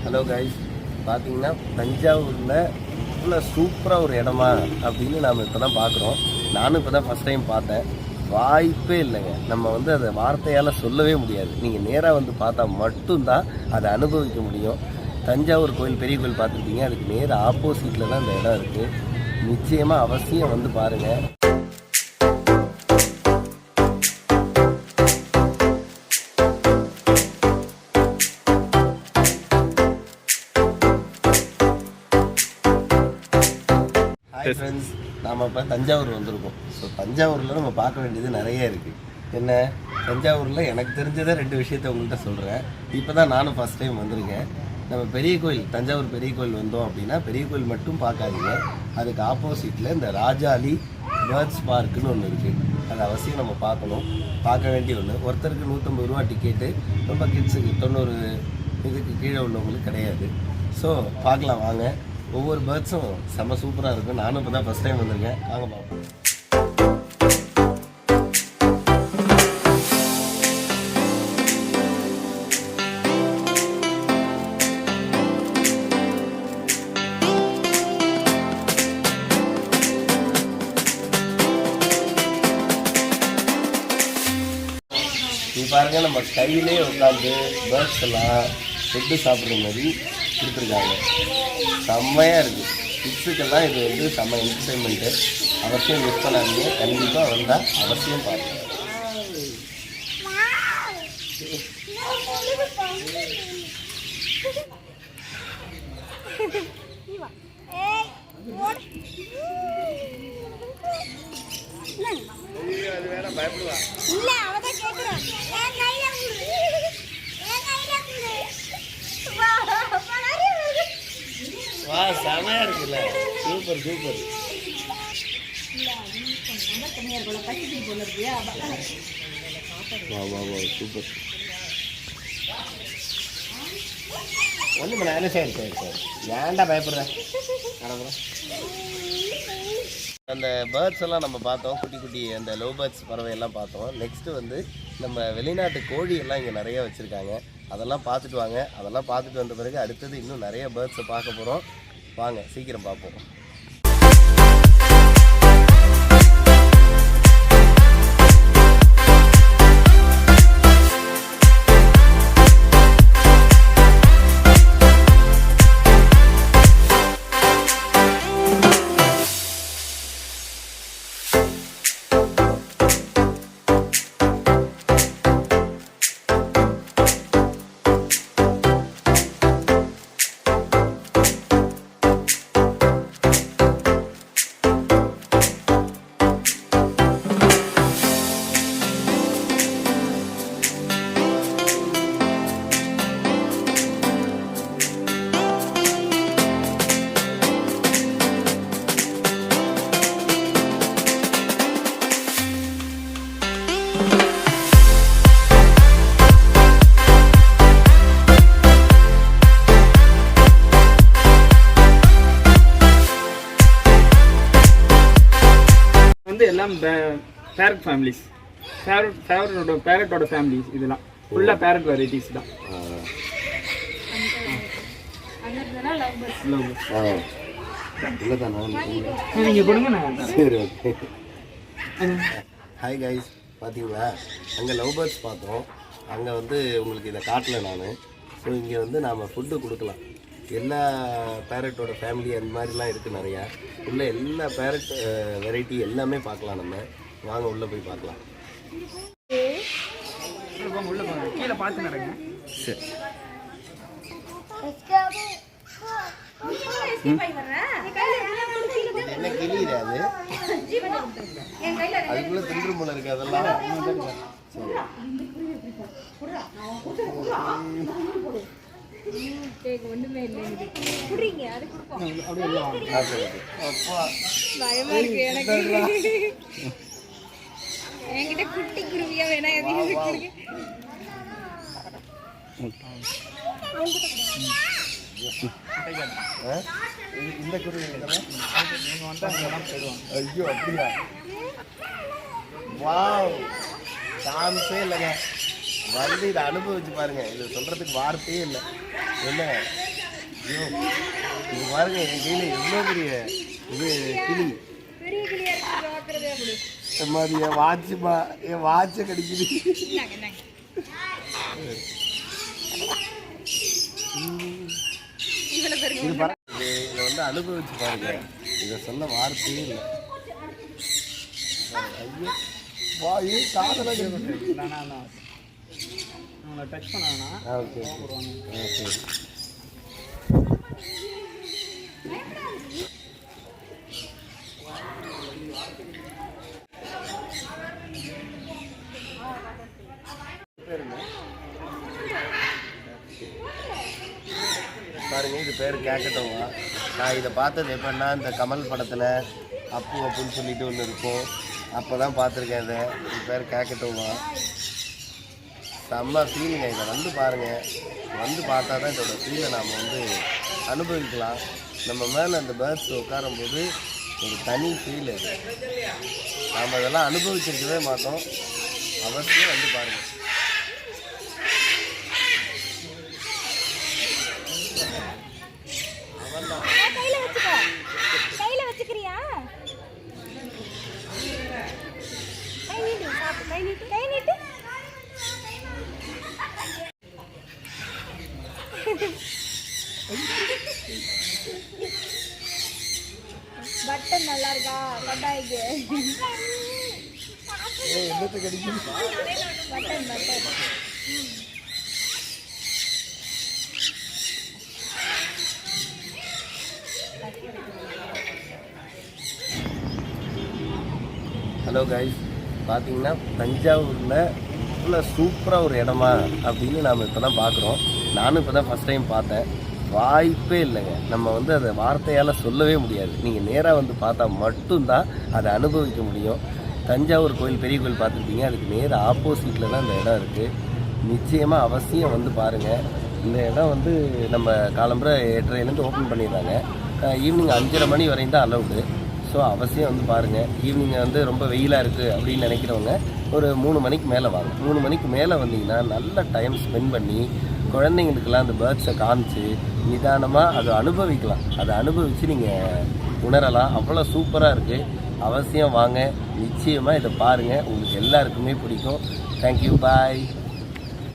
Hello guys, பார்த்தீங்கன்னா தஞ்சாவூரில் இவ்வளோ சூப்பராக ஒரு இடமா அப்படின்னு நாம் இப்போ தான் பார்க்குறோம். நானும் இப்போ தான் ஃபஸ்ட் டைம் பார்த்தேன். வாய்ப்பே இல்லைங்க. நம்ம வந்து அதை வார்த்தையால் சொல்லவே முடியாது. நீங்கள் நேராக வந்து பார்த்தா மட்டும்தான் அதை அனுபவிக்க முடியும். தஞ்சாவூர் கோயில், பெரிய கோயில் பார்த்துருப்பீங்க. அதுக்கு நேர ஆப்போசிட்டில் தான் இந்த இடம் இருக்குது. நிச்சயமாக அவசியம் வந்து பாருங்கள். ஹாய் ஃப்ரெண்ட்ஸ், நாம் இப்போ தஞ்சாவூர் வந்திருக்கோம். ஸோ தஞ்சாவூரில் நம்ம பார்க்க வேண்டியது நிறைய இருக்குது. என்ன, தஞ்சாவூரில் எனக்கு தெரிஞ்சதை 2 விஷயத்த உங்கள்கிட்ட சொல்கிறேன். இப்போ தான் நானும் ஃபஸ்ட் டைம் வந்திருக்கேன். நம்ம பெரிய கோயில், தஞ்சாவூர் பெரிய கோயில் வந்தோம் அப்படின்னா பெரிய கோயில் மட்டும் பார்க்காதீங்க. அதுக்கு ஆப்போசிட்டில் இந்த ராஜாலி பேர்ட்ஸ் பார்க்குன்னு ஒன்று இருக்குது. அது அவசியம் நம்ம பார்க்கணும். பார்க்க வேண்டிய ஒன்று. ஒருத்தருக்கு 150 ரூபா டிக்கெட்டு. ரொம்ப கிட்ஸுக்கு 90 இதுக்கு கீழே உள்ளவங்களுக்கு கிடையாது. ஸோ பார்க்கலாம் வாங்க. ஒவ்வொரு பேர்ட்ஸும் செம்ம சூப்பராக இருக்கும். நானும் இப்போ தான் ஃபஸ்ட் டைம் வந்திருக்கேன். வாங்க பார்ப்போம். நீ பாருங்கள், நம்ம கையிலே உட்காந்து பேர்ட்ஸ் எல்லாம் ஃபுட்டு சாப்பிட்ற மாதிரி கொடுத்துருக்காங்க. செம்மையாக இருக்குது. கிட்ஸுக்கெல்லாம் இது வந்து செம்ம என்டர்டைன்மெண்ட்டு. அவசியம் மிஸ் பண்ணாதீங்க. கண்டிப்பாக வந்தால் அவசியம் பாருங்கள். அது வேற பயப்படுவா. வா, செமையா இருக்குல்ல. Super super. வா வா வா, சூப்பர். ஒன்றும் என்ன சரி சரி சரி, ஏன்டா பயப்படுறேன். அந்த பேர்ட்ஸ் எல்லாம் நம்ம பார்த்தோம். குட்டி குட்டி அந்த லவ் பேர்ட்ஸ் பறவை எல்லாம் பார்த்தோம். நெக்ஸ்ட்டு வந்து நம்ம வெளிநாட்டு கோழி எல்லாம் இங்கே நிறைய வச்சுருக்காங்க. அதெல்லாம் பார்த்துட்டு வாங்க. அதெல்லாம் பார்த்துட்டு வந்த பிறகு அடுத்தது இன்னும் நிறைய பேர்ட்ஸை பார்க்க போகிறோம். வாங்க, சீக்கிரம் பார்ப்போம். எல்லாம் பேரட் ஃபேமிலிஸ், பேரட்டோட ஃபேமிலிஸ். இதெல்லாம் ஃபுல்லாக பேரட் வெரைட்டிஸ் தான். நீங்கள் கொடுங்க. சரி, ஓகே. ஹாய் கைஸ், பார்த்தீங்களா, அங்கே லவ் பேர்ட்ஸ் பார்த்தோம். அங்கே வந்து உங்களுக்கு இதை காட்டல நான். ஸோ இங்கே வந்து நாம் ஃபுட்டு கொடுக்கலாம். எல்லா பேரட்டோட ஃபேமிலி அந்த மாதிரிலாம் இருக்குது நிறையா. உள்ள எல்லா பேரட் வெரைட்டி எல்லாமே பார்க்கலாம். நம்ம வாங்க உள்ளே போய் பார்க்கலாம். உள்ள போங்க, கீழே பார்த்து நடங்க. சரி. என்ன கிளியுது அது? அதுக்குள்ளே தின்று போல இருக்கு அதெல்லாம். ஒண்ணுமே இல்லை. என்கிட்ட குட்டி குருவியா வேணா இந்த குருவி. ஐயோ, அப்படியா? வாவ், சான்ஸே இல்லைங்க. வந்து இதை அனுபவிச்சு பாருங்க. இது சொல்றதுக்கு வார்த்தையே இல்லை. என்ன ஐயோ இது பாருங்க என் கையில் எவ்வளோ பெரிய இது கிளி. பெரிய கிளியா இருக்கு பார்க்கறதே அப்படி. இந்த மாதிரி என் வாட்சை கடிக்குது. இந்தாங்க இந்தாங்க. இவ்வளவு பெரிய இது பாருங்க, இதை வந்து அனுபவிச்சு பாருங்க. இதை சொல்ல வார்த்தையே இல்லை. ஐயோ வாயு காதல டச் பண்ணாங்கன்னா ஓகே சரி. பாருங்க இது பேர் கேக்கட்டோவா. நான் இதை பார்த்தது எப்படின்னா இந்த கமல் படத்தில் அப்பு அப்புன்னு சொல்லிட்டு ஒன்று இருக்கும், அப்போ தான் பார்த்துருக்கேன். இது பேர் கேக்கட்டோவா. செம்ம ஃபீலிங்க. இதை வந்து பாருங்கள், வந்து பார்த்தா தான் இதோட ஃபீலை நாம் வந்து அனுபவிக்கலாம். நம்ம மேலே அந்த பேர்ட்ஸ் உட்காரும்போது ஒரு தனி ஃபீல் அது. நாம் இதெல்லாம் அனுபவிச்சிருக்கவே மாட்டோம். அவசியம் வந்து பாருங்கள். கையில வச்சுக்கோ. கையில வச்சுக்கிறியா? கை நீட்டு சாப்பிடு. கை நீட்டு கை நீட்டு. பட்டன் நல்லா இருக்கா? கட்டாய்க்கு என்னத்தை கிடைக்கும்? Button button. ஹலோ கைஸ், பார்த்தீங்கன்னா தஞ்சாவூரில் இவ்வளோ சூப்பராக ஒரு இடமா அப்படின்னு நாம் இப்போ தான் பார்க்குறோம். நானும் இப்போ தான் ஃபஸ்ட் டைம் பார்த்தேன். வாய்ப்பே இல்லைங்க. நம்ம வந்து அதை வார்த்தையால் சொல்லவே முடியாது. நீங்கள் நேராக வந்து பார்த்தா மட்டும்தான் அதை அனுபவிக்க முடியும். தஞ்சாவூர் கோயில், பெரிய கோயில் பார்த்துருப்பீங்க, அதுக்கு நேர் ஆப்போசிட்டில் தான் இந்த இடம் இருக்குது. நிச்சயமாக அவசியம் வந்து பாருங்கள். இந்த இடம் வந்து நம்ம காலம்புரை 8:30 ஓப்பன் பண்ணிடுறாங்க. ஈவினிங் 5:30 மணி வரையும் தான் அலௌடு. ஸோ அவசியம் வந்து பாருங்கள். ஈவினிங் வந்து ரொம்ப வெயிலாக இருக்குது அப்படின்னு நினைக்கிறவங்க ஒரு 3 மணிக்கு மேலே வாங்க. 3 மணிக்கு மேலே வந்தீங்கன்னா நல்ல டைம் ஸ்பெண்ட் பண்ணி குழந்தைங்களுக்கெல்லாம் அந்த பேர்ட்ஸை காமிச்சு நிதானமாக அதை அனுபவிக்கலாம். அதை அனுபவித்து நீங்கள் உணரலாம். அவ்வளோ சூப்பராக இருக்குது. அவசியம் வாங்க. நிச்சயமாக இதை பாருங்கள், உங்களுக்கு எல்லாருக்குமே பிடிக்கும். தேங்க்யூ, பாய்.